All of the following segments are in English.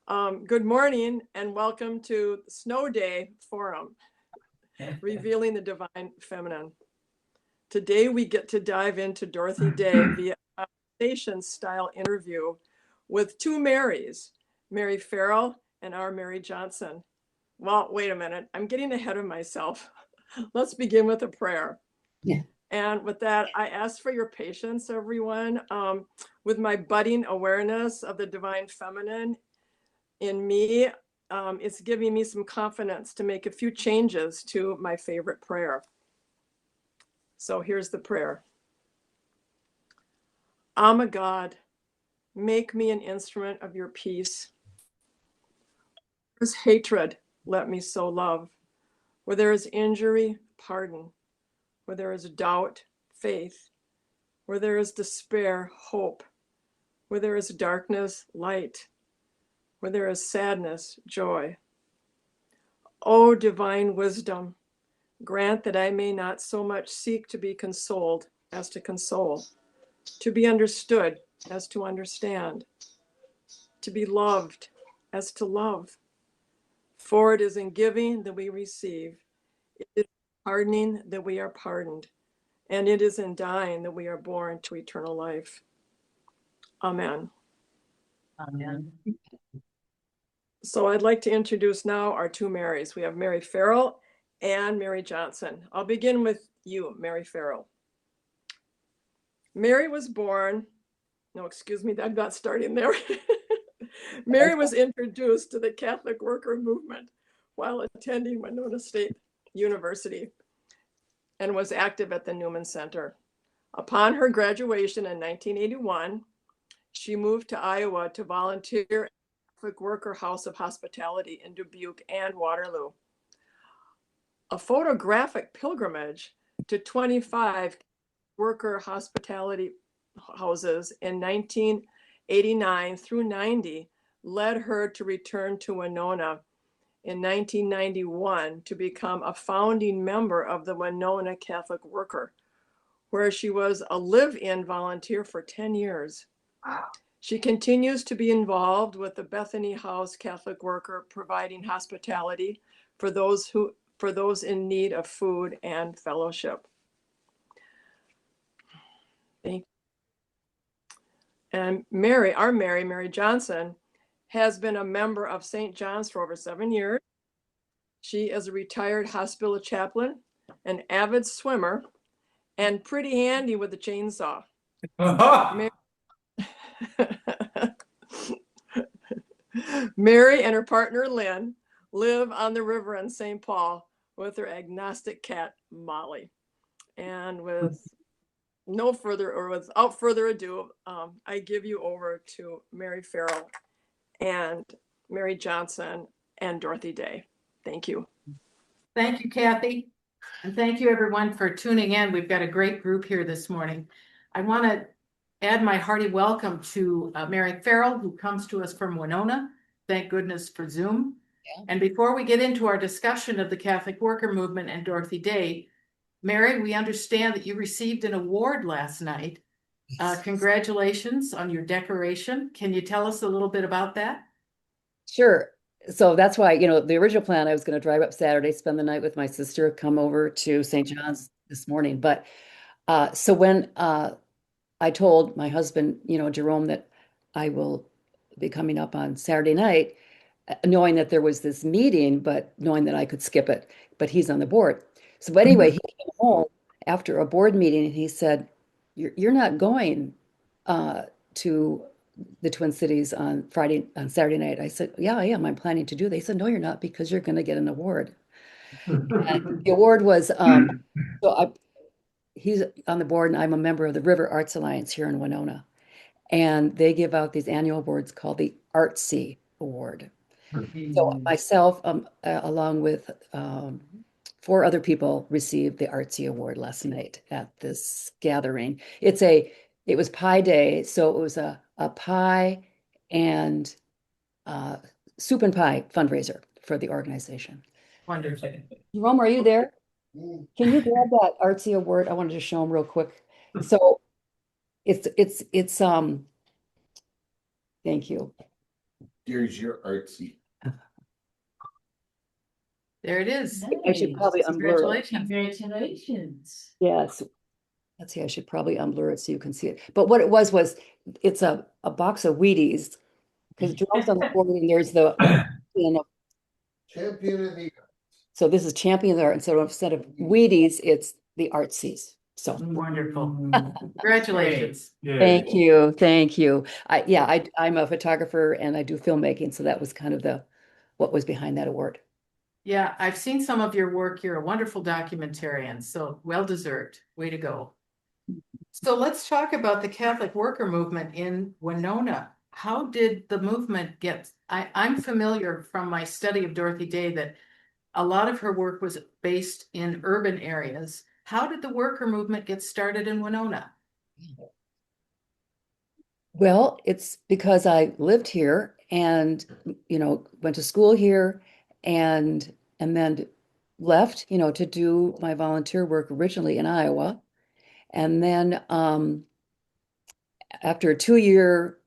Good morning and welcome to Snow Day Forum, Revealing the Divine Feminine. Today we get to dive into Dorothy Day via a station-style interview with two Marys, Mary Farrell and our Mary Johnson. Well, wait a minute, I'm getting ahead of myself. Let's begin with a prayer. Yeah. And with that, I ask for your patience, everyone, with my budding awareness of the divine feminine in me. It's giving me some confidence to make a few changes to my favorite prayer. So here's the prayer. Amma God, make me an instrument of your peace. Where there is hatred, let me sow love. Where there is injury, pardon. Where there is doubt, faith. Where there is despair, hope. Where there is darkness, light. Where there is sadness, joy. O divine wisdom, grant that I may not so much seek to be consoled as to console, to be understood as to understand, to be loved as to love. For it is in giving that we receive, it is in pardoning that we are pardoned, and it is in dying that we are born to eternal life. Amen. Amen. So I'd like to introduce now our two Marys. We have Mary Farrell and Mary Johnson. I'll begin with you, Mary Farrell. Mary was born, no, excuse me, I'm not starting there. Mary was introduced to the Catholic worker movement while attending Winona State University and was active at the Newman Center. Upon her graduation in 1981, she moved to Iowa to volunteer at the Catholic Worker House of Hospitality in Dubuque and Waterloo. A photographic pilgrimage to 25 worker hospitality houses in 1989 through 90 led her to return to Winona in 1991 to become a founding member of the Winona Catholic Worker, where she was a live-in volunteer for 10 years. Wow. She continues to be involved with the Bethany House Catholic Worker, providing hospitality for those in need of food and fellowship. Thank you. And Mary Johnson, has been a member of St. John's for over 7 years. She is a retired hospital chaplain, an avid swimmer, and pretty handy with a chainsaw. Mary and her partner Lynn live on the river in St. Paul with their agnostic cat Molly. And without further ado, I give you over to Mary Farrell and Mary Johnson and Dorothy Day. Thank you. Thank you, Kathy. And thank you everyone for tuning in. We've got a great group here this morning. I want to add my hearty welcome to Mary Farrell, who comes to us from Winona. Thank goodness for Zoom. Yeah. And before we get into our discussion of the Catholic Worker Movement and Dorothy Day, Mary, we understand that you received an award last night. Congratulations on your decoration. Can you tell us a little bit about that? Sure. So that's why, the original plan, I was going to drive up Saturday, spend the night with my sister, come over to St. John's this morning. But so when I told my husband, Jerome, that I will be coming up on Saturday night, knowing that there was this meeting, but knowing that I could skip it, but he's on the board. So anyway, he came home after a board meeting and he said, you're not going to the Twin Cities on Saturday night. I said, yeah, I am. I'm planning to do that. They said, no, you're not, because you're going to get an award. And the award was, he's on the board and I'm a member of the River Arts Alliance here in Winona. And they give out these annual awards called the Artsy Award. So myself, along with 4 other people, received the Artsy Award last night at this gathering. It was Pie Day, so it was a pie and soup and pie fundraiser for the organization. Wonderful. Jerome, are you there? Can you grab that Artsy Award? I wanted to show them real quick. So it's thank you. There's your artsy. There it is. I should probably unblur it. Congratulations. Yes. Let's see, I should probably unblur it so you can see it. But what it was it's a box of Wheaties because it drops on the floor and there's the Champion of the. so this is Champion of the Art. Instead of Wheaties, it's the Artsies. So Wonderful. Congratulations. thank you. Thank you. I'm a photographer and I do filmmaking. So that was kind of what was behind that award. Yeah, I've seen some of your work. You're a wonderful documentarian, so well deserved. Way to go. So let's talk about the Catholic worker movement in Winona. How did the movement I'm familiar from my study of Dorothy Day that a lot of her work was based in urban areas. How did the worker movement get started in Winona? Well, it's because I lived here and, went to school here and then left, to do my volunteer work originally in Iowa. And then after a 2-year,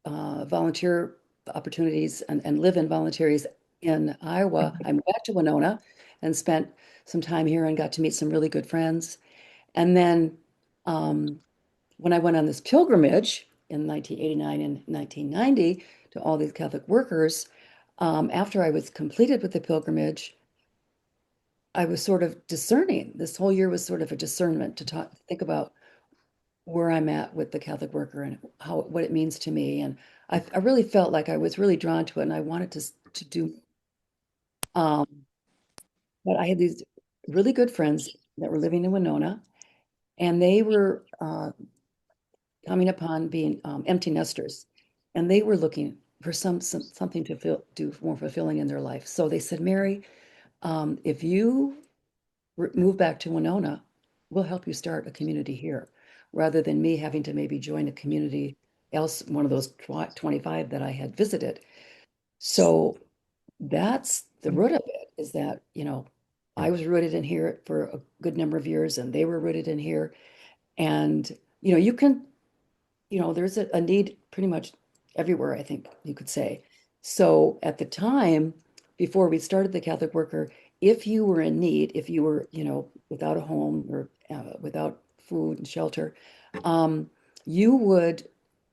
volunteer opportunities and live-in volunteers in Iowa, I moved back to Winona and spent some time here and got to meet some really good friends. And then when I went on this pilgrimage in 1989 and 1990 to all these Catholic workers, after I was completed with the pilgrimage, I was sort of discerning. This whole year was sort of a discernment to think about where I'm at with the Catholic worker and what it means to me. And I really felt like I was really drawn to it and I wanted to do. But I had these really good friends that were living in Winona, and they were coming upon being empty nesters, and they were looking for something to do more fulfilling in their life. So they said, Mary, if you move back to Winona, we'll help you start a community here, rather than me having to maybe join a community else, one of those 25 that I had visited. So that's the root of it, is that, I was rooted in here for a good number of years and they were rooted in here. And, you can, there's a need pretty much everywhere, I think you could say. So at the time, before we started the Catholic Worker, if you were in need, if you were, without a home or without food and shelter, you would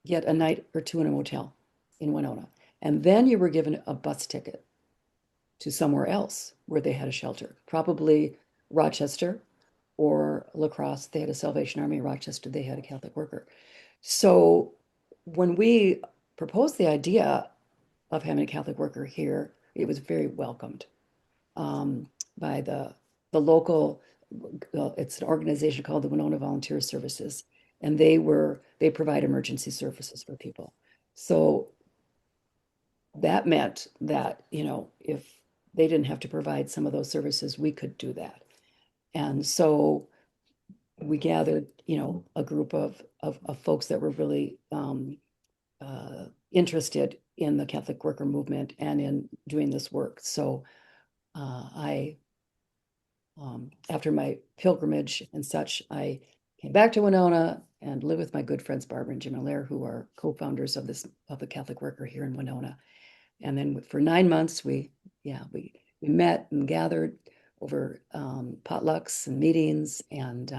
get a night or two in a motel in Winona. And then you were given a bus ticket to somewhere else where they had a shelter, probably Rochester or La Crosse. They had a Salvation Army. Rochester, they had a Catholic Worker. So when we proposed the idea of having a Catholic Worker here, it was very welcomed by the local. It's an organization called the Winona Volunteer Services, and they provide emergency services for people. So that meant that, if they didn't have to provide some of those services, we could do that. And so we gathered, a group of folks that were really interested in the Catholic worker movement and in doing this work. So after my pilgrimage and such, I came back to Winona and lived with my good friends Barbara and Jim Allaire, who are co-founders of the Catholic Worker here in Winona. And then for 9 months, we met and gathered over potlucks and meetings. And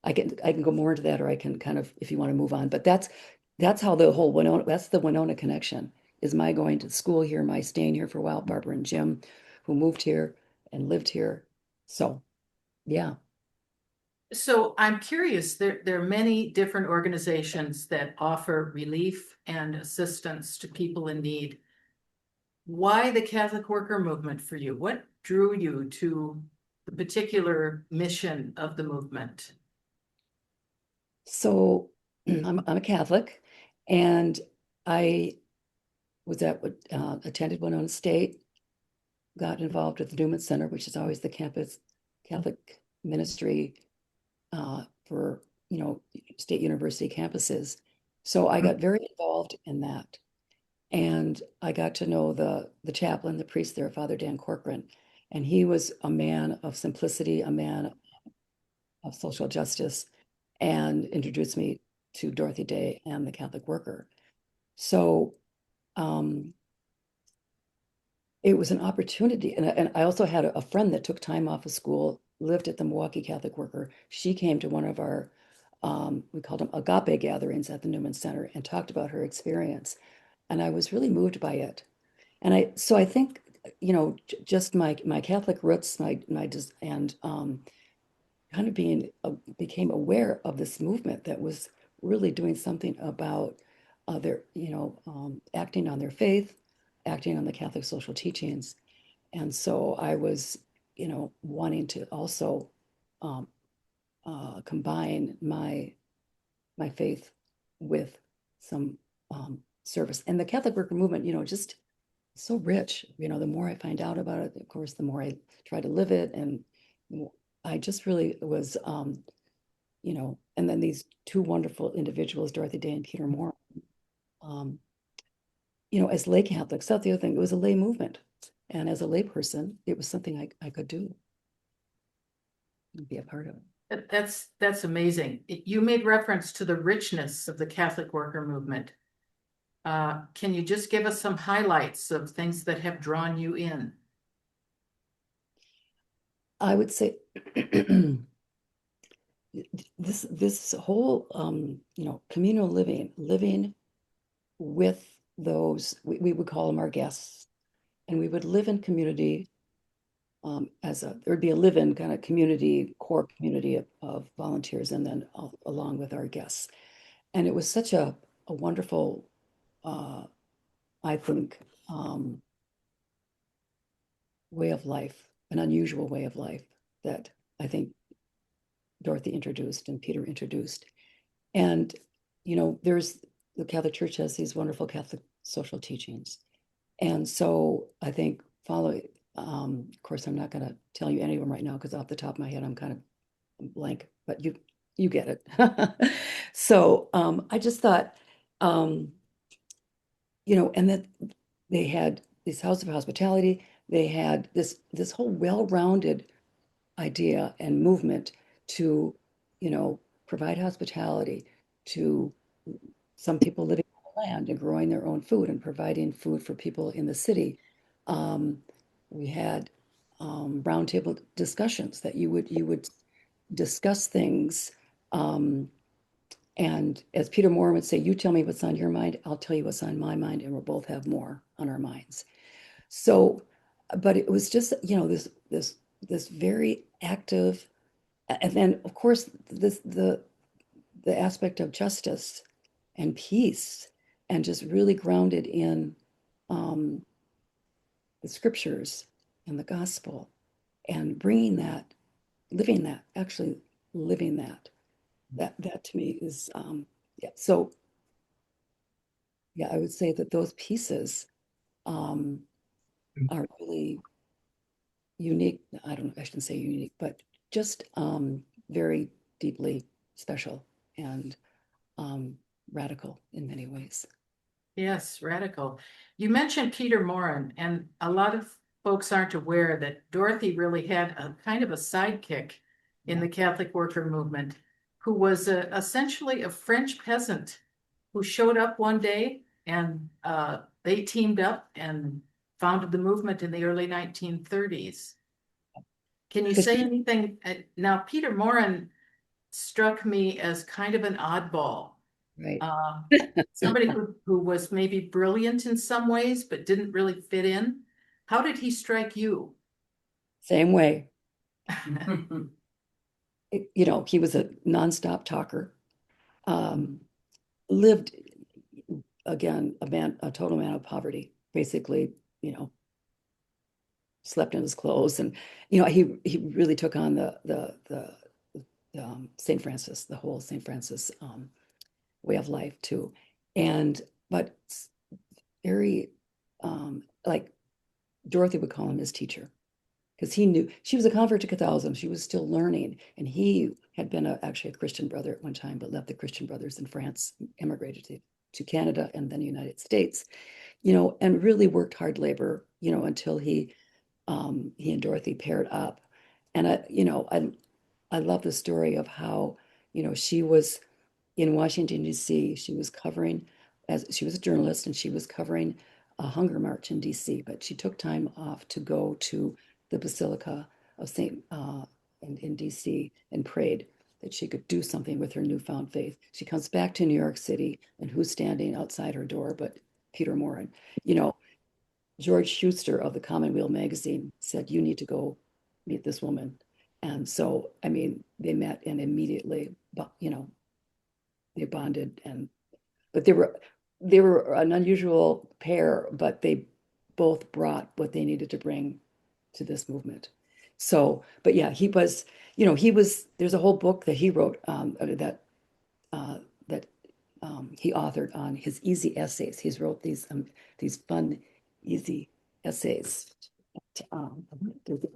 I can go more into that, or I can kind of, if you want to move on. But that's how the whole Winona, that's the Winona connection, is my going to school here, my staying here for a while, Barbara and Jim, who moved here and lived here. So, yeah. So I'm curious, there are many different organizations that offer relief and assistance to people in need. Why the Catholic worker movement for you? What drew you to the particular mission of the movement? So I'm a Catholic, and I was attended Winona State, got involved with the Newman Center, which is always the campus Catholic ministry for, state university campuses. So I got very involved in that. And I got to know the chaplain, the priest there, Father Dan Corcoran. And he was a man of simplicity, a man of social justice, and introduced me to Dorothy Day and the Catholic Worker. So um, it was an opportunity. And I also had a friend that took time off of school, lived at the Milwaukee Catholic Worker. She came to one of our, we called them agape gatherings at the Newman Center and talked about her experience. And I was really moved by it. So I think, just my Catholic roots, and kind of became aware of this movement that was really doing something about acting on their faith, acting on the Catholic social teachings. And so I was, wanting to also um, combine my faith with some service. And the Catholic worker movement, just so rich. The more I find out about it, of course, the more I try to live it. And I just really was, and then these two wonderful individuals, Dorothy Day and Peter Moore, um, as lay Catholics, that's the other thing. It was a lay movement. And as a lay person, it was something I could do and be a part of. That's amazing. You made reference to the richness of the Catholic worker movement. Can you just give us some highlights of things that have drawn you in? I would say this whole communal living with those we would call them our guests, and we would live in community there would be a live-in kind of community, core community of volunteers, and then along with our guests. And it was such a wonderful, I think, way of life, an unusual way of life that I think Dorothy introduced and Peter introduced. And, there's the Catholic Church has these wonderful Catholic social teachings. And so I think of course, I'm not going to tell you any of them right now because off the top of my head, I'm kind of blank, but you get it. So I just thought, and that they had this house of hospitality. They had this whole well-rounded idea and movement to, provide hospitality to some people living on the land and growing their own food and providing food for people in the city. Um, we had roundtable discussions that you would discuss things. And as Peter Moore would say, you tell me what's on your mind, I'll tell you what's on my mind, and we'll both have more on our minds. So, but it was just, this very active, and then of course the aspect of justice and peace, and just really grounded in um, the scriptures and the gospel, and bringing that, living that, actually living that to me is yeah. So yeah, I would say that those pieces um, are really unique. I don't know, I shouldn't say unique, but just very deeply special and radical in many ways. Yes, radical. You mentioned Peter Morin, and a lot of folks aren't aware that Dorothy really had a kind of a sidekick in the Catholic worker movement, who was essentially a French peasant who showed up one day, and they teamed up and founded the movement in the early 1930s. Can you say anything? Now, Peter Morin struck me as kind of an oddball. Right. Uh, Somebody who was maybe brilliant in some ways, but didn't really fit in. How did he strike you? Same way. He was a nonstop talker. Um, lived again a total man of poverty. Basically, you know, slept in his clothes, and he really took on the Saint Francis, the whole Saint Francis way of life too, and but very like Dorothy would call him his teacher, because he knew she was a convert to Catholicism. She was still learning, and he had been actually a Christian brother at one time, but left the Christian brothers in France, immigrated to Canada and then the United States, and really worked hard labor, until he and Dorothy paired up. And I love the story of how, she was in Washington, D.C. She was covering as she was a journalist and she was covering a hunger march in DC, but she took time off to go to the Basilica of St. In DC and prayed that she could do something with her newfound faith. She comes back to New York City, and who's standing outside her door but Peter Morin? You know, George Schuster of the Commonweal magazine said, "You need to go meet this woman." And so, I mean, they met and immediately, they bonded. And but they were an unusual pair, but they both brought what they needed to bring to this movement. So, but yeah, there's a whole book that he wrote, uh, that he authored on his easy essays. He's wrote these fun, easy essays. Um,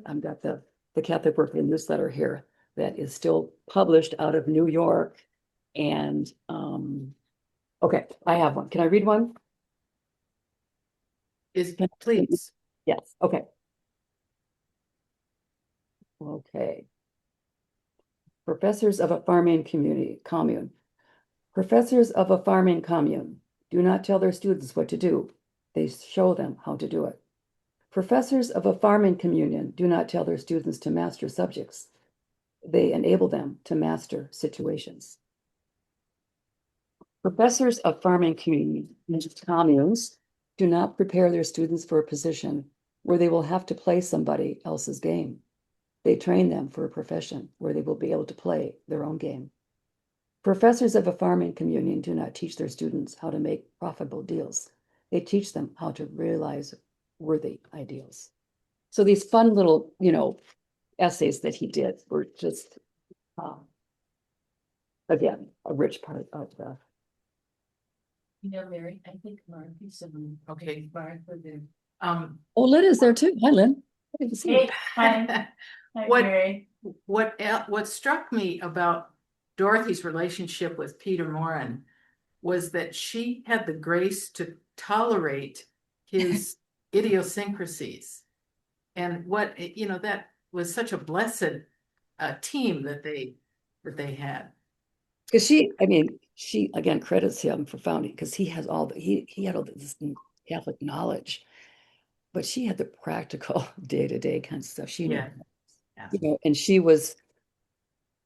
I've got the Catholic Workday newsletter here that is still published out of New York. And okay, I have one. Can I read one? Please. Yes, okay. Okay. Professors of a farming commune. Professors of a farming commune do not tell their students what to do. They show them how to do it. Professors of a farming communion do not tell their students to master subjects. They enable them to master situations. Professors of farming communes do not prepare their students for a position where they will have to play somebody else's game. They train them for a profession where they will be able to play their own game. Professors of a farming communion do not teach their students how to make profitable deals. They teach them how to realize worthy ideals. So these fun little, essays that he did were just, again, a rich part of the. Mary, I think Martha's Okay. for the. Oh, Lynn is there too. Hi, Lynn. Good to see you. Hi, What- Mary. What struck me about Dorothy's relationship with Peter Morin was that she had the grace to tolerate his idiosyncrasies. And that was such a blessed team that they had. Because she again credits him for founding, because he had all this Catholic knowledge, but she had the practical day-to-day kind of stuff. She knew, Yeah. and she was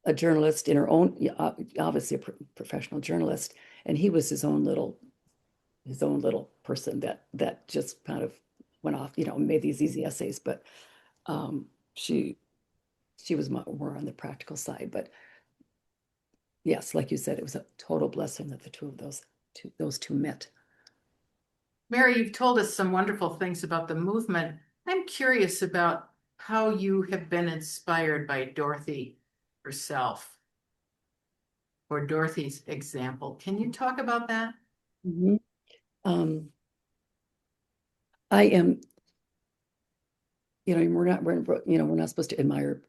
a journalist in her own, obviously a professional journalist, and he was his own little person that just kind of went off, made these easy essays, but she was more on the practical side. But yes, like you said, it was a total blessing that the two of those two met. Mary, you've told us some wonderful things about the movement. I'm curious about how you have been inspired by Dorothy herself, or Dorothy's example. Can you talk about that? Mhm. I am, we're not supposed to admire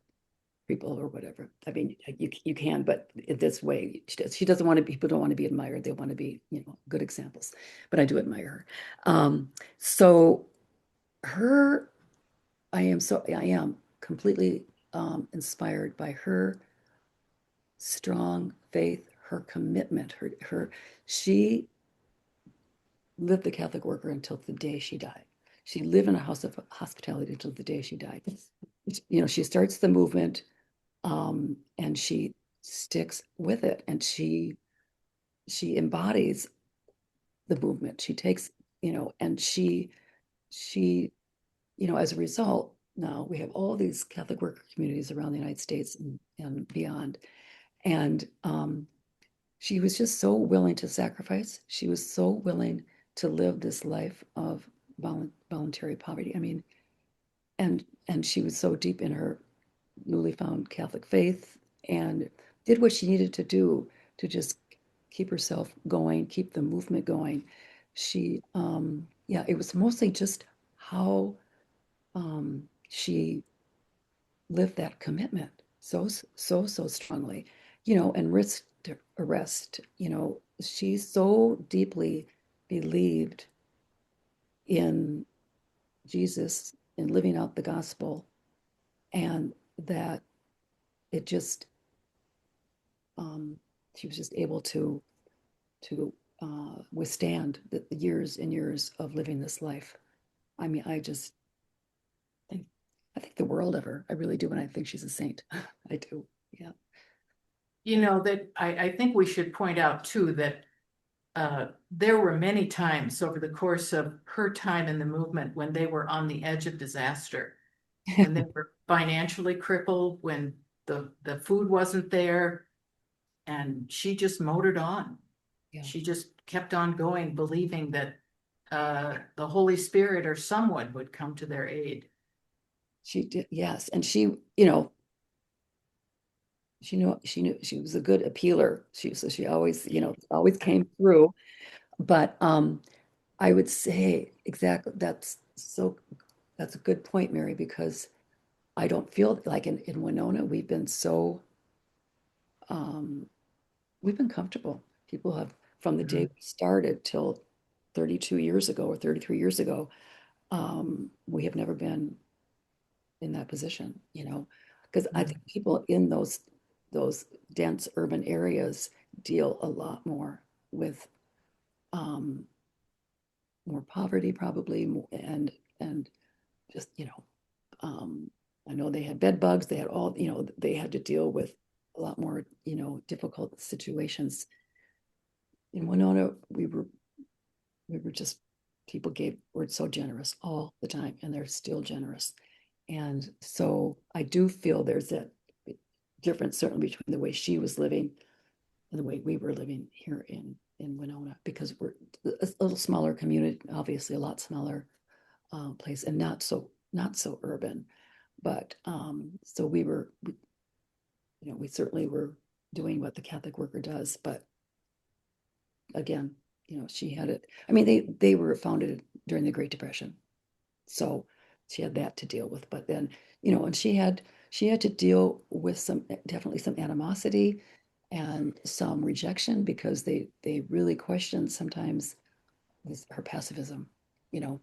people or whatever. I mean, you can, but in this way, she doesn't want to. People don't want to be admired. They want to be, good examples. But I do admire her. So her, I am completely inspired by her strong faith, her commitment, she lived the Catholic worker until the day she died. She lived in a house of hospitality until the day she died. She starts the movement, and she sticks with it, and she embodies the movement. She takes, and she, as a result, now we have all these Catholic worker communities around the United States and beyond. And she was just so willing to sacrifice. She was so willing to live this life of voluntary poverty. I mean, and she was so deep in her newly found Catholic faith, and did what she needed to do to just keep herself going, keep the movement going. She, it was mostly just how she lived that commitment so strongly, and risked arrest. She so deeply believed in Jesus and living out the gospel, and that it just she was just able to withstand the years and years of living this life. I mean, think I think the world of her. I really do, and I think she's a saint. I do. Yeah. You know, that I think we should point out too that there were many times over the course of her time in the movement when they were on the edge of disaster, when they were financially crippled, when the food wasn't there, and she just motored on. Yeah. She just kept on going, believing that the Holy Spirit or someone would come to their aid. She did, yes. And she knew she was a good appealer. She always, always came through. But I would say exactly that's a good point, Mary, because I don't feel like in Winona um we've been comfortable. People have from the day we started till 32 years ago or 33 years ago, we have never been in that position, because I think people in those dense urban areas deal a lot more with more poverty probably and just I know they had bed bugs, they had all, they had to deal with a lot more difficult situations. In Winona we were just people were so generous all the time, and they're still generous. And so I do feel there's that difference certainly between the way she was living and the way we were living here in Winona, because we're a little smaller community, obviously a lot smaller place, and not so urban. But so we certainly were doing what the Catholic worker does. But again, she had it. I mean, they were founded during the Great Depression, so she had that to deal with. But then, and she had to deal with definitely some animosity and some rejection, because they really questioned sometimes her pacifism, you know,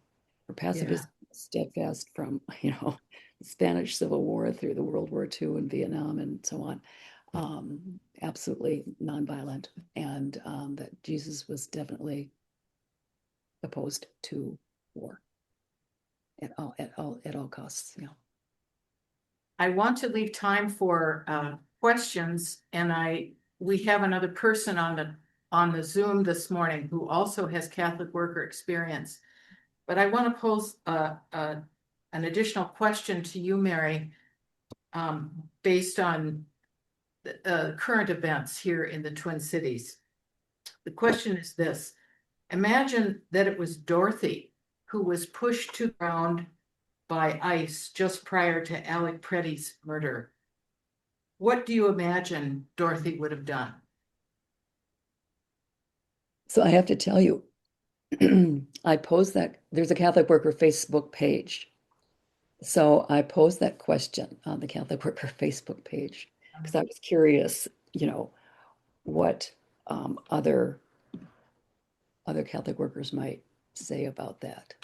her pacifism, steadfast from, the Spanish Civil War through the World War II and Vietnam and so on. Absolutely nonviolent, and that Jesus was definitely opposed to war at all costs. I want to leave time for questions, and we have another person on the Zoom this morning who also has Catholic worker experience. But I want to pose an additional question to you, Mary, based on current events here in the Twin Cities. The question is this: imagine that it was Dorothy who was pushed to the ground by ICE just prior to Alec Pretty's murder. What do you imagine Dorothy would have done? So I have to tell you, I posed that there's a Catholic worker Facebook page. So I posed that question on the Catholic worker Facebook page because I was curious, what other Catholic workers might say about that.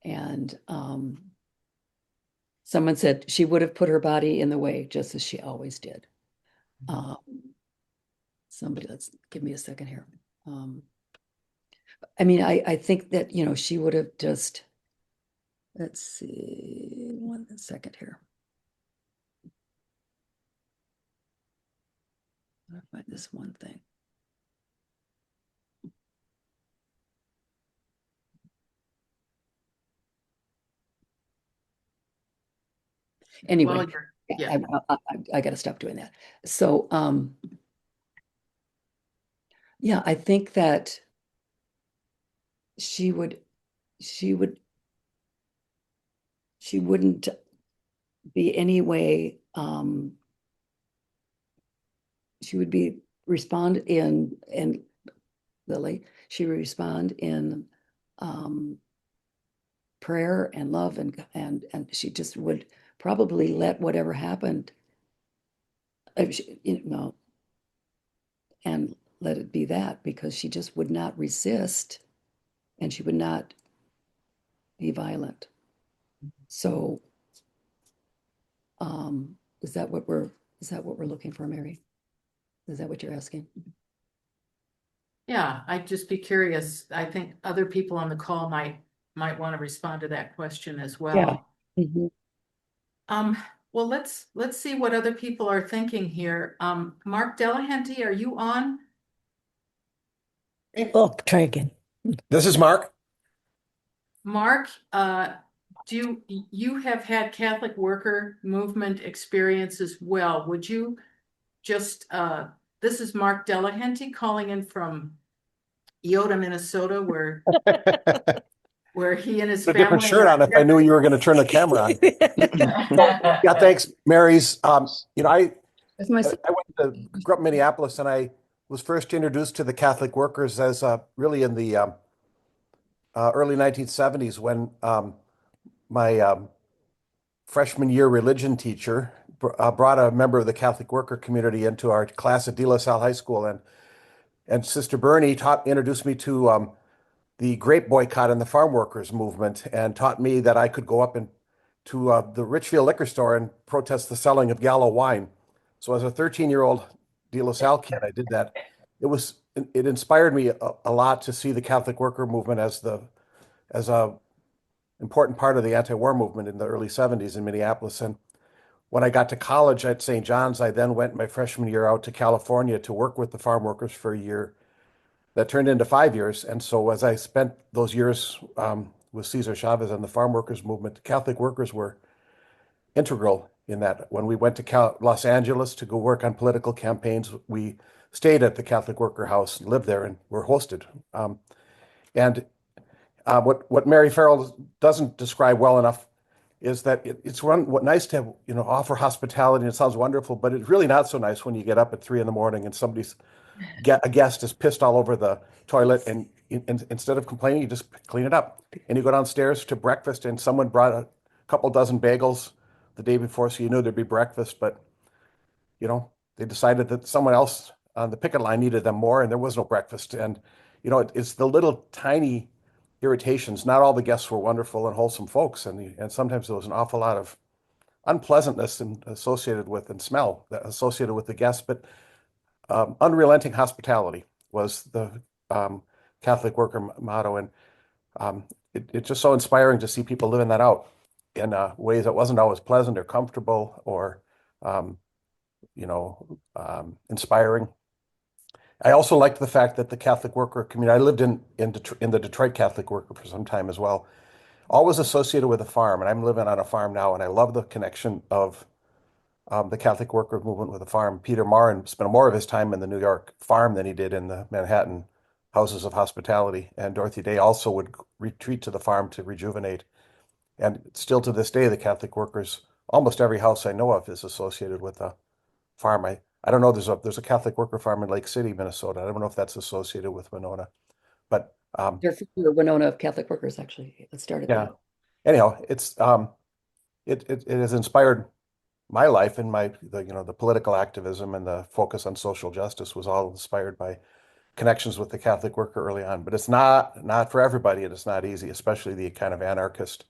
And someone said she would have put her body in the way, just as she always did. Let's give me a second here. I mean, I think that, she would have just, let's see, 1 second here. I'll find this one thing. Anyway, Well, yeah. I got to stop doing that. So, yeah, I think that she wouldn't be any way, she would be respond in, and Lily, she would respond in prayer and love, and she just would probably let whatever happened, and let it be that, because she just would not resist and she would not be violent. So is that what we're looking for, Mary? Is that what you're asking? Yeah, I'd just be curious. I think other people on the call might want to respond to that question as well. Mhm. Um, well, let's see what other people are thinking here. Mark Delahanty, are you on? Oh, try again. This is Mark. Mark, you have had Catholic worker movement experience as well. Would you just, this is Mark Delahanty calling in from Eota, Minnesota, where he and his A different family shirt on if I knew you were going to turn the camera on. Yeah, thanks, Mary's. That's my, Grew up in Minneapolis, and I was first introduced to the Catholic workers as really in the early 1970s when my freshman year religion teacher brought a member of the Catholic worker community into our class at De La Salle High School, and Sister Bernie introduced me to the grape boycott and the farm workers movement, and taught me that I could go up to the Richfield liquor store and protest the selling of Gallo wine. So as a 13-year-old De La Salle kid, I did that. It inspired me a lot to see the Catholic worker movement as a important part of the anti-war movement in the early 70s in Minneapolis. And when I got to college at St. John's, I then went my freshman year out to California to work with the farm workers for a year that turned into 5 years. And so as I spent those years with Cesar Chavez and the farm workers movement, the Catholic workers were integral in that. When we went to Los Angeles to go work on political campaigns, we stayed at the Catholic Worker House, lived there, and were hosted. And what Mary Farrell doesn't describe well enough is that it's nice to have, offer hospitality, and it sounds wonderful, but it's really not so nice when you get up at 3 a.m. and a guest is pissed all over the toilet, and instead of complaining, you just clean it up. And you go downstairs to breakfast, and someone brought a couple dozen bagels the day before, so you knew there'd be breakfast, but they decided that someone else on the picket line needed them more, and there was no breakfast. And it's the little tiny irritations. Not all the guests were wonderful and wholesome folks, and sometimes there was an awful lot of unpleasantness associated with, and smell associated with the guests. But unrelenting hospitality was the Catholic worker motto, and it's just so inspiring to see people living that out in ways that wasn't always pleasant or comfortable or inspiring. I also liked the fact that the Catholic worker community, I lived in the Detroit Catholic worker for some time as well, always associated with a farm. And I'm living on a farm now, and I love the connection of the Catholic worker movement with a farm. Peter Marin spent more of his time in the New York farm than he did in the Manhattan houses of hospitality. And Dorothy Day also would retreat to the farm to rejuvenate. And still to this day, the Catholic workers, almost every house I know of is associated with a farm. I don't know, there's a Catholic worker farm in Lake City, Minnesota. I don't know if that's associated with Winona, but they're from the Winona of Catholic workers, actually. It started yeah. there. Anyhow, it has inspired my life, and the political activism and the focus on social justice was all inspired by connections with the Catholic worker early on. But it's not for everybody, and it's not easy, especially the kind of anarchist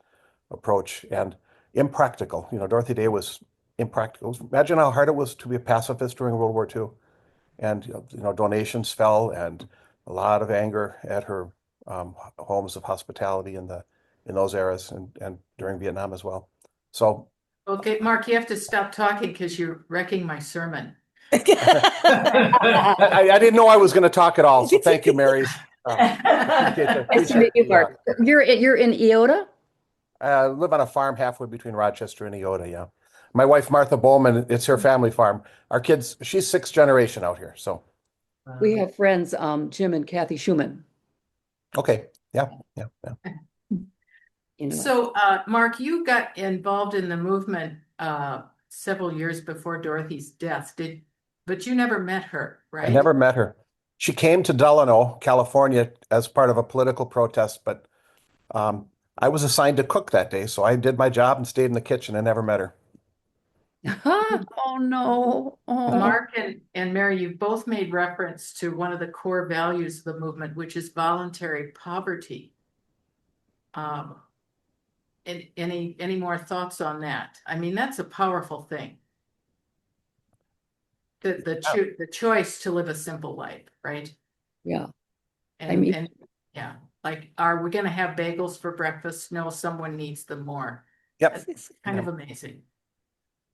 approach and impractical. Dorothy Day was impractical. Imagine how hard it was to be a pacifist during World War II. And donations fell, and a lot of anger at her homes of hospitality in those eras, and during Vietnam as well. So Okay, Mark, you have to stop talking because you're wrecking my sermon. I didn't know I was going to talk at all. So thank you, Mary. Nice to meet you, Mark. You're in Eota? I live on a farm halfway between Rochester and Eota. Yeah, my wife Martha Bowman. It's her family farm. Our kids. She's sixth generation out here. So We have friends, Jim and Kathy Schumann. okay. Yeah. Anyway. So, Mark, you got involved in the movement several years before Dorothy's death, but you never met her, right? I never met her. She came to Delano, California, as part of a political protest, but I was assigned to cook that day, so I did my job and stayed in the kitchen and never met her. Oh no. Oh. Mark and Mary, you both made reference to one of the core values of the movement, which is voluntary poverty. Any more thoughts on that? I mean, that's a powerful thing. The choice to live a simple life, right? Yeah. mean- And yeah, like, are we gonna have bagels for breakfast? No, someone needs them more. Yep. It's kind of amazing.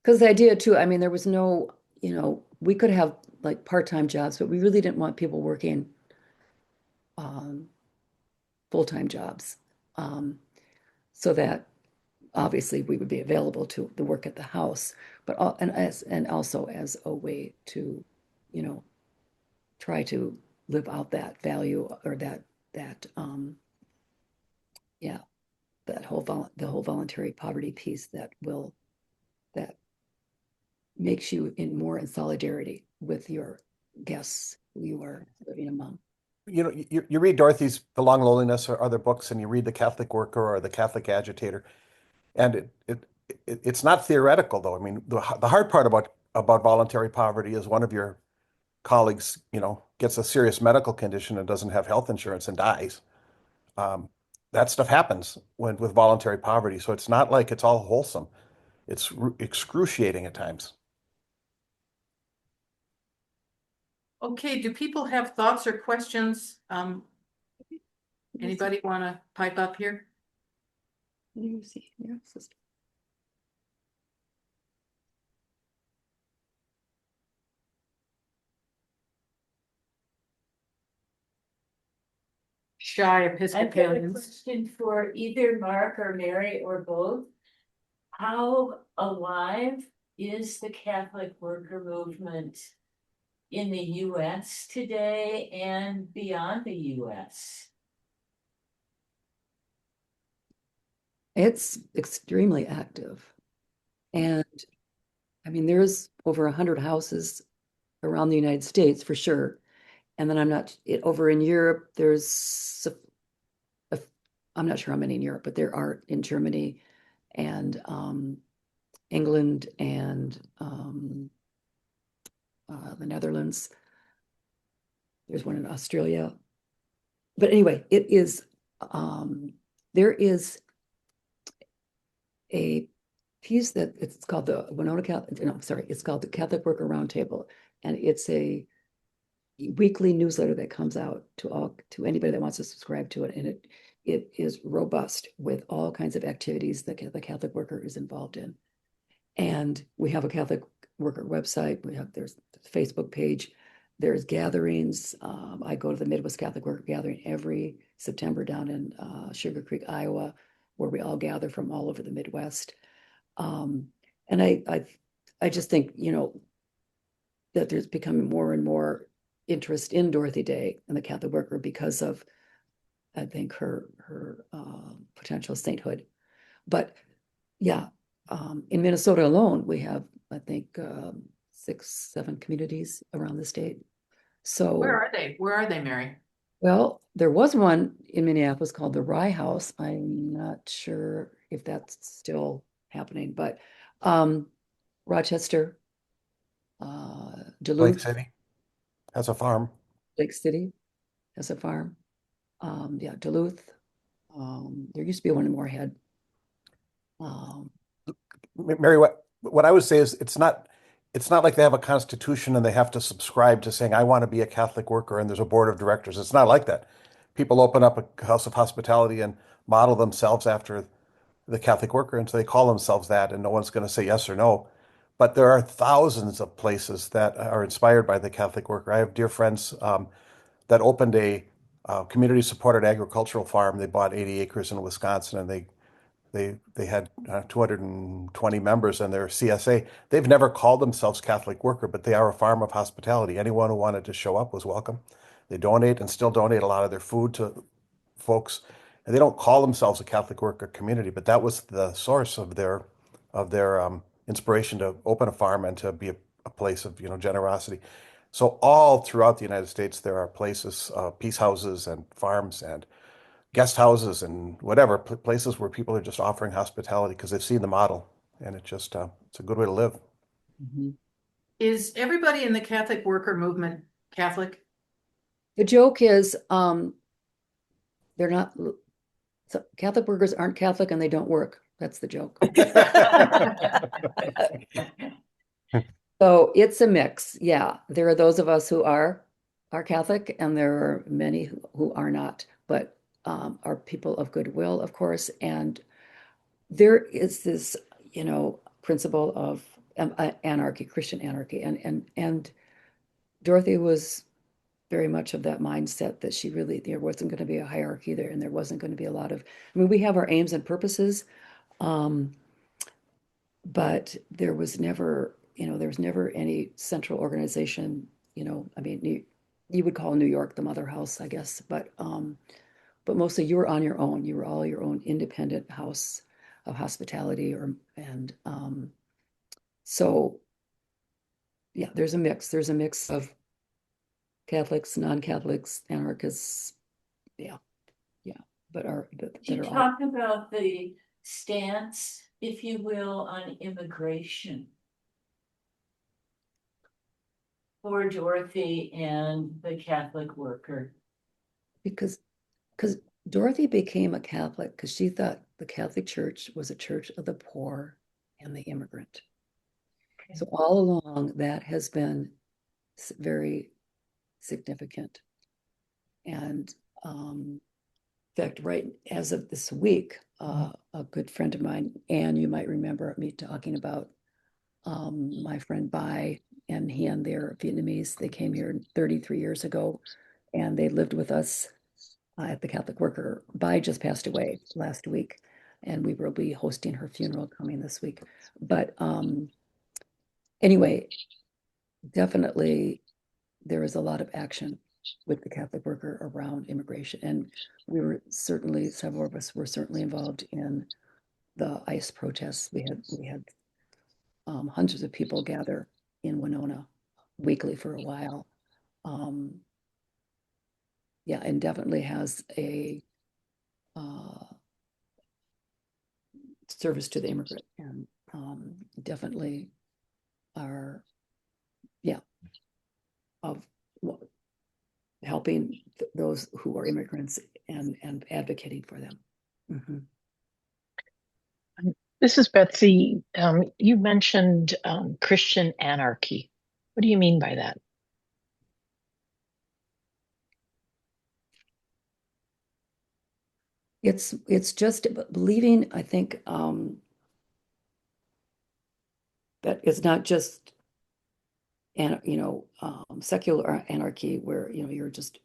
Because the idea too, I mean, there was no, we could have like part-time jobs, but we really didn't want people working um, full-time jobs. So that obviously we would be available to the work at the house, but and also as a way to, you know, try to live out that value or that yeah, the whole voluntary poverty piece that makes you more in solidarity with your guests who you are living among. You read Dorothy's The Long Loneliness or other books, and you read The Catholic Worker or The Catholic Agitator, and it's not theoretical though. I mean, the hard part about voluntary poverty is one of your colleagues, gets a serious medical condition and doesn't have health insurance and dies. Um, that stuff happens with voluntary poverty, so it's not like it's all wholesome. It's excruciating at times. Okay, do people have thoughts or questions? Anybody want to pipe up here? What do you see? Yeah, sister. Shy I've got a Episcopalians. question for either Mark or Mary or both. How alive is the Catholic worker movement in the US today and beyond the US? It's extremely active. And I mean, there's over 100 houses around the United States for sure. And then over in Europe, I'm not sure how many in Europe, but there are in Germany and England and the Netherlands. There's one in Australia. But anyway, there is a piece that it's called the Winona Catholic, no, sorry, it's called the Catholic Worker Roundtable. And it's a weekly newsletter that comes out to anybody that wants to subscribe to it. And it is robust with all kinds of activities that the Catholic worker is involved in. And we have a Catholic worker website. There's a Facebook page. There's gatherings. I go to the Midwest Catholic Worker Gathering every September down in Sugar Creek, Iowa, where we all gather from all over the Midwest. And I just think, that there's becoming more and more interest in Dorothy Day and the Catholic worker because of, I think, her potential sainthood. But yeah, in Minnesota alone, we have, I think, 6, 7 communities around the state. So Where are they? Where are they, Mary? well, there was one in Minneapolis called the Rye House. I'm not sure if that's still happening, but Rochester, Lake Duluth, City has a farm. Lake City has a farm. Yeah, Duluth. There used to be one in Moorhead. Mary, what I would say is it's not like they have a constitution and they have to subscribe to saying I want to be a Catholic worker and there's a board of directors. It's not like that. People open up a house of hospitality and model themselves after the Catholic worker, and so they call themselves that, and no one's going to say yes or no. But there are thousands of places that are inspired by the Catholic worker. I have dear friends that opened a community-supported agricultural farm. They bought 80 acres in Wisconsin, and they had 220 members in their CSA. They've never called themselves Catholic worker, but they are a farm of hospitality. Anyone who wanted to show up was welcome. They donate and still donate a lot of their food to folks. And they don't call themselves a Catholic worker community, but that was the source of their inspiration to open a farm and to be a place of generosity. So all throughout the United States, there are places, peace houses and farms and guest houses and whatever, places where people are just offering hospitality because they've seen the model, and it's a good way to live. Mhm. Is everybody in the Catholic worker movement Catholic? The joke is, they're not, so Catholic workers aren't Catholic and they don't work. That's the joke. So it's a mix. Yeah, there are those of us who are are Catholic, and there are many who are not, but are people of goodwill, of course. And there is this, principle of anarchy, Christian anarchy, and Dorothy was very much of that mindset that there wasn't going to be a hierarchy there, and there wasn't going to be a lot of. I mean, we have our aims and purposes, but there was never any central organization. I mean, you would call New York the mother house, I guess, but mostly you were on your own. You were all your own independent house of hospitality, so yeah, there's a mix. There's a mix of Catholics, non-Catholics, anarchists, yeah, yeah, Do that you are all. talk about the stance, if you will, on immigration for Dorothy and the Catholic worker? Because Dorothy became a Catholic because she thought the Catholic Church was a church of the poor and the immigrant. So all along, that has been very significant. And in fact, right as of this week, a good friend of mine, Anne, you might remember me talking about my friend Bai, and he and their Vietnamese. They came here 33 years ago, and they lived with us at the Catholic Worker. Bai just passed away last week, and we will be hosting her funeral coming this week. But anyway, definitely there is a lot of action with the Catholic Worker around immigration, and several of us were certainly involved in the ICE protests. We had hundreds of people gather in Winona weekly for a while. Yeah, and definitely has a service to the immigrant, and definitely are, yeah, of helping those who are immigrants and advocating for them. Mm-hmm. This is Betsy. You mentioned Christian anarchy. What do you mean by that? It's just believing, I think, that it's not just secular anarchy where you're just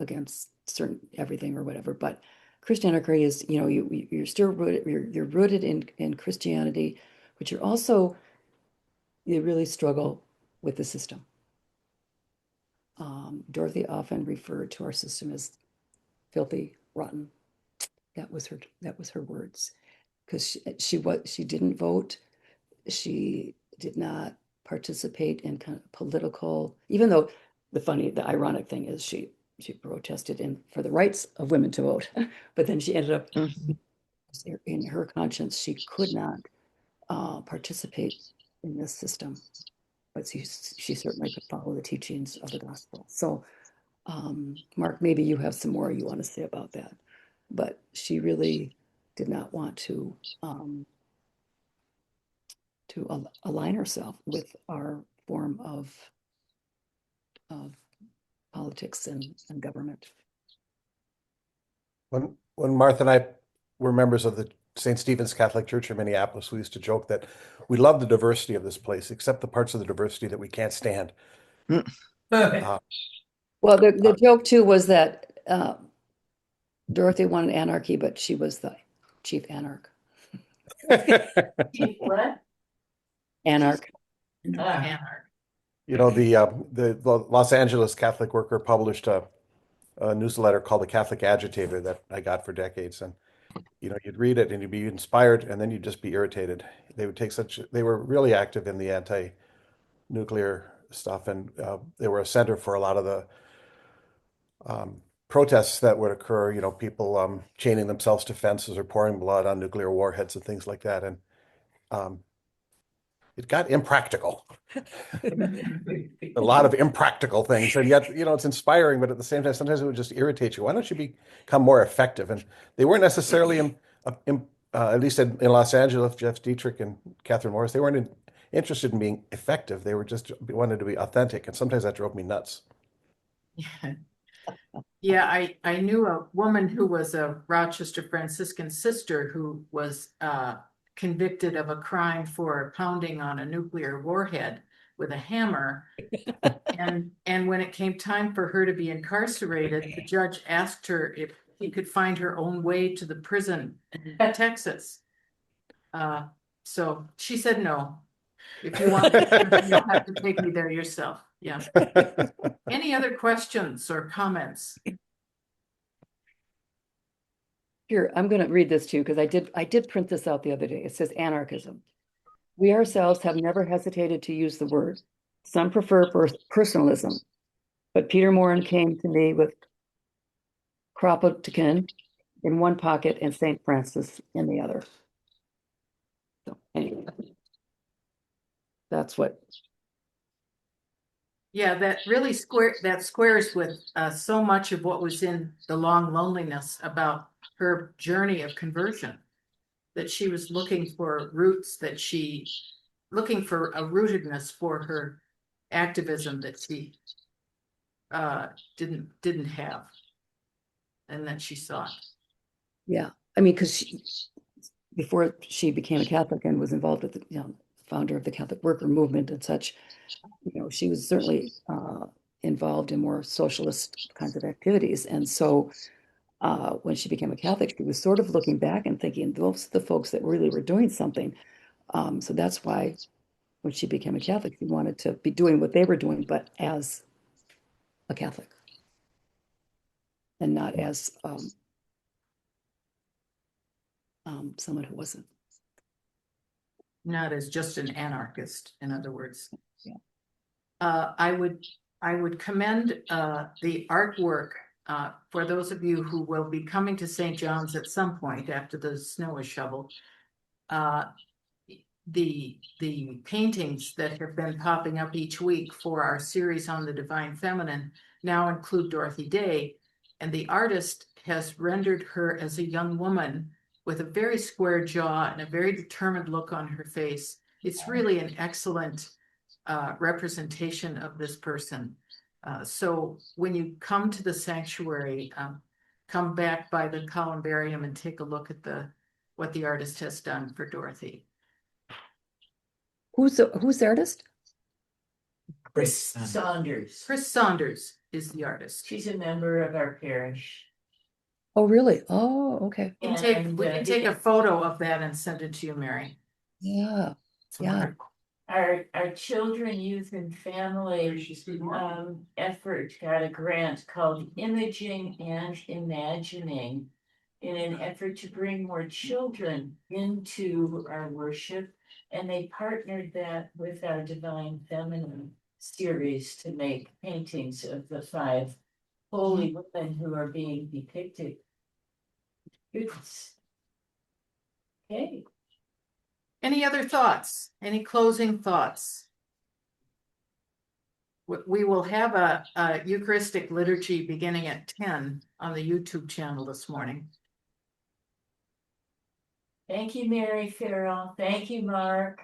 against certain everything or whatever, but Christian anarchy is you're still rooted, you're rooted in Christianity, but you really struggle with the system. Dorothy often referred to our system as filthy, rotten. That was her words, because she didn't vote. She did not participate in kind of political, even though the ironic thing is she protested for the rights of women to vote, but then she ended up in her conscience, she could not participate in this system, but she certainly could follow the teachings of the gospel. So, Mark, maybe you have some more you want to say about that, but she really did not want to align herself with our form of politics and government. When Martha and I were members of the St. Stephen's Catholic Church in Minneapolis, we used to joke that we love the diversity of this place, except the parts of the diversity that we can't stand. Well, the joke too was that Dorothy wanted anarchy, but she was the chief anarch. Chief what? Anarch. Anarch. The Los Angeles Catholic Worker published a newsletter called the Catholic Agitator that I got for decades, and you'd read it and you'd be inspired, and then you'd just be irritated. They were really active in the anti-nuclear stuff, and they were a center for a lot of the protests that would occur. People chaining themselves to fences or pouring blood on nuclear warheads and things like that, and it got impractical. A lot of impractical things, and yet it's inspiring, but at the same time sometimes it would just irritate you. Why don't you become more effective? And they weren't necessarily at least in Los Angeles, Jeff Dietrich and Catherine Morris, they weren't interested in being effective. They were just wanted to be authentic, and sometimes that drove me nuts. Yeah, I knew a woman who was a Rochester Franciscan sister who was convicted of a crime for pounding on a nuclear warhead with a hammer. And when it came time for her to be incarcerated, the judge asked her if he could find her own way to the prison in Texas. So she said no. If you want, you'll have to take me there yourself. Yeah. Any other questions or comments? Here, I'm going to read this to you because I did print this out the other day. It says anarchism. We ourselves have never hesitated to use the word. Some prefer personalism, but Peter Morin came to me with Kropotkin in one pocket and St. Francis in the other. So anyway, that's what. Yeah, that squares with so much of what was in The Long Loneliness about her journey of conversion, that she was looking for roots, looking for a rootedness for her activism that she didn't have, and that she sought. Yeah, I mean, because before she became a Catholic and was involved with the founder of the Catholic worker movement and such, she was certainly involved in more socialist kinds of activities. And so when she became a Catholic, she was sort of looking back and thinking, those are the folks that really were doing something. So that's why when she became a Catholic, she wanted to be doing what they were doing, but as a Catholic and not as someone who wasn't. Not as just an anarchist, in other words. Yeah. I would commend the artwork for those of you who will be coming to St. John's at some point after the snow is shoveled. The paintings that have been popping up each week for our series on the Divine Feminine now include Dorothy Day, and the artist has rendered her as a young woman with a very square jaw and a very determined look on her face. It's really an excellent representation of this person. So when you come to the sanctuary, come back by the columbarium and take a look at what the artist has done for Dorothy. Who's the artist? Chris Saunders. Chris Saunders is the artist. She's a member of our parish. Oh, really? Oh, okay. We can take a photo of that and send it to you, Mary. Yeah. It's Yeah. wonderful. Our children, youth and family effort got a grant called Imaging and Imagining in an effort to bring more children into our worship. And they partnered that with our Divine Feminine series to make paintings of the 5 holy women who are being depicted. Goodness. Okay. Any other thoughts? Any closing thoughts? We will have a Eucharistic liturgy beginning at 10 on the YouTube channel this morning. Thank you, Mary Farrell. Thank you, Mark,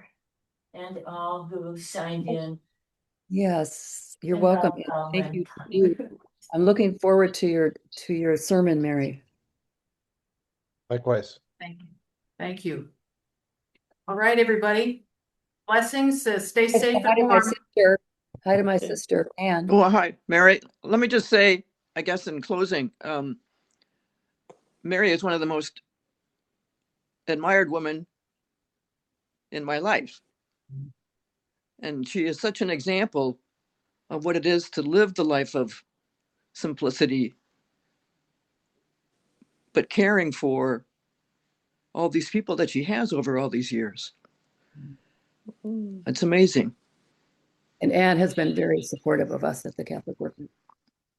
and all who signed in. Yes, you're And welcome. Rob Thank you. Coleman. I'm looking forward to your sermon, Mary. Likewise. Thank you. Thank you. All right, everybody. Blessings. Stay safe Hi and to my warm. sister. Hi to my sister, Anne. Well, hi, Mary. Let me just say, I guess in closing, Mary is one of the most admired women in my life. And she is such an example of what it is to live the life of simplicity, but caring for all these people that she has over all these years. It's amazing. And Anne has been very supportive of us at the Catholic Worker,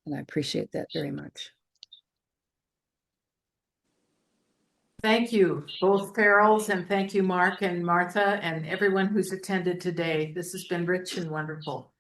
and I appreciate that very much. Thank you, both Farrells, and thank you, Mark and Martha, and everyone who's attended today. This has been rich and wonderful.